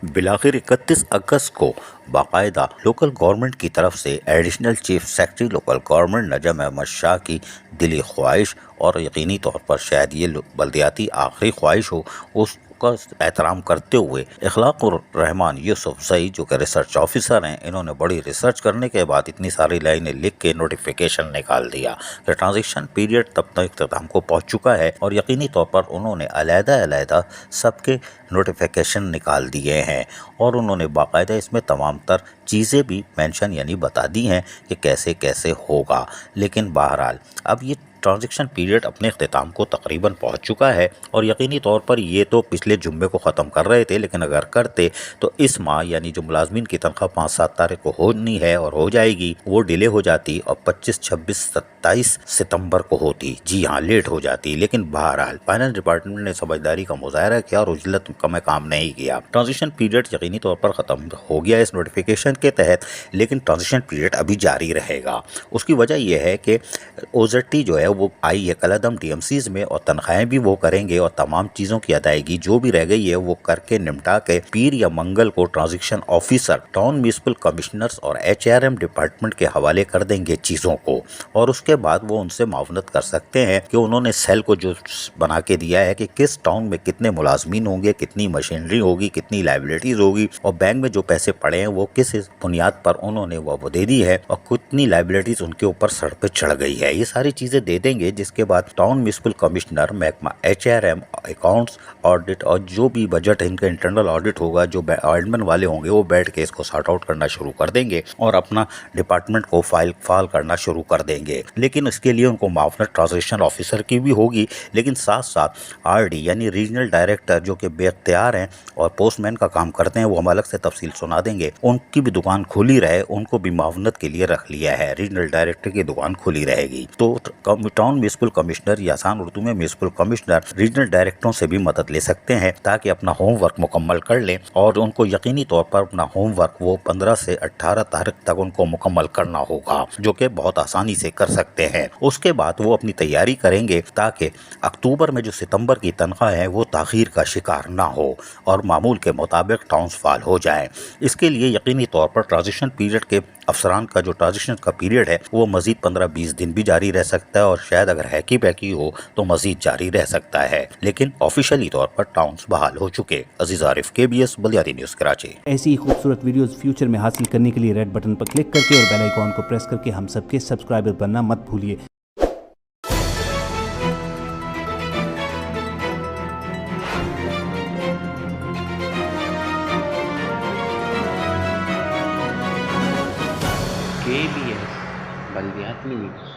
बिलाखिर 31 अगस्त को बाकायदा local government की तरफ से additional chief secretary local government Najam Ahmad Shah की दिली ख्वाहिश और यकीनी तौर पर शायद ये बल्दियाती आखिरी ख्वाहिश हो उसका एहतराम करते हुए इखलाकुर रहमान यूसुफ सई जो कि रिसर्च ऑफिसर हैं, इन्होंने बड़ी रिसर्च करने के बाद इतनी सारी लाइनें लिख के नोटिफिकेशन निकाल दिया कि ट्रांजिशन पीरियड तब तक इख्तिताम को पहुँच चुका है और यकीनी तौर पर उन्होंने अलहदा सबके नोटिफिकेशन निकाल दिए हैं और उन्होंने बाकायदा इसमें तमाम तर चीज़ें भी मेंशन यानी बता दी हैं कि कैसे कैसे होगा। लेकिन बहरहाल अब ये ट्रांजिशन पीरियड अपने अख्तिताम को तकरीबन पहुंच चुका है और यकीनी तौर पर ये तो पिछले जुम्मे को ख़त्म कर रहे थे, लेकिन अगर करते तो इस माह यानी जो मुलाजमीन की तनख्वाह 5-7 तारीख को होनी है और हो जाएगी वो डिले हो जाती और 25, 26, 27 सितंबर को होती। जी हाँ, लेट हो जाती। लेकिन बहरहाल फाइनेंस डिपार्टमेंट ने समझदारी का मुजाहरा किया और उजलत का में काम नहीं किया। ट्रांजिशन पीरियड यकीनी तौर पर ख़त्म हो गया इस नोटिफिकेशन के तहत, लेकिन ट्रांजिशन पीरियड अभी जारी रहेगा। उसकी वजह यह है कि OZT जो है वो आई है कलदम DMCs में और तनख्वाहें भी वो करेंगे और तमाम चीज़ों की अदायगी जो भी रह गई है वो करके निपटा के पीर या मंगल को transition officer, town municipal commissioners और HRM डिपार्टमेंट के हवाले कर देंगे चीज़ों को और उसके बाद वो उनसे मावनत कर सकते हैं कि उन्होंने सेल को जो बना के दिया है कि किस टाउन में कितने मुलाजमीन होंगे, कितनी मशीनरी होगी, कितनी लाइबिलिटीज़ होगी और बैंक में जो पैसे पड़े हैं वो किस बुनियाद पर उन्होंने वो दे दी है और कितनी लाइबिलिटीज़ उनके ऊपर सर पे चढ़ गई है। ये सारी चीज़ें दे देंगे, जिसके बाद टाउन म्यूनिसिपल कमिश्नर, महकमा HRM, अकाउंट्स, ऑडिट और जो भी बजट इनका इंटरनल ऑडिट होगा, जो एडमिन वाले होंगे वो बैठ के इसको सॉर्ट आउट करना शुरू कर देंगे और अपना डिपार्टमेंट को फाइल करना शुरू कर देंगे। लेकिन इसके लिए उनको मावनत ट्रांजिशन ऑफिसर की भी होगी, लेकिन साथ साथ RD यानी रीजनल डायरेक्टर जो कि बेख्तियार हैं और पोस्टमैन का काम करते हैं, वो हम अलग से तफसील सुना देंगे। उनकी भी दुकान खुली रहे, उनको भी मावनत के लिए रख लिया है। रीजनल डायरेक्टर की दुकान खुली रहेगी। तो टाउन म्यूनिसिपल कमिश्नर या आसान उर्दू में म्यूनिसिपल कमिश्नर रीजनल डायरेक्टरों से भी मदद ले सकते हैं ताकि अपना होमवर्क मुकम्मल कर लें और उनको यकीनी तौर पर अपना होमवर्क वो 15 से 18 तारीख तक उनको मुकम्मल करना होगा, जो कि बहुत आसानी से कर सकते हैं। उसके बाद वो अपनी तैयारी करेंगे ताकि अक्टूबर में जो सितंबर की तनख्वाह है वो ताखीर का शिकार ना हो और मामूल के मुताबिक टाउन्स फाल हो जाए। इसके लिए यकीनी तौर पर ट्रांजिशन पीरियड के अफसरान का जो ट्रांजिशन का पीरियड है वो मजीद 15-20 दिन भी जारी रह सकता है और शायद अगर हैकी पैकी हो तो मजीद जारी रह सकता है। लेकिन ऑफिशियली तौर पर टाउन्स बहाल हो चुके। अजीज आरिफ, KBS बलियाती न्यूज़ कराची। ऐसी ही खूबसूरत वीडियोस फ्यूचर में हासिल करने के लिए रेड बटन पर क्लिक करके और बेल आइकॉन को प्रेस करके हम सबके सब्सक्राइबर बनना मत भूलिए। KBS बल्दियाती न्यूज़।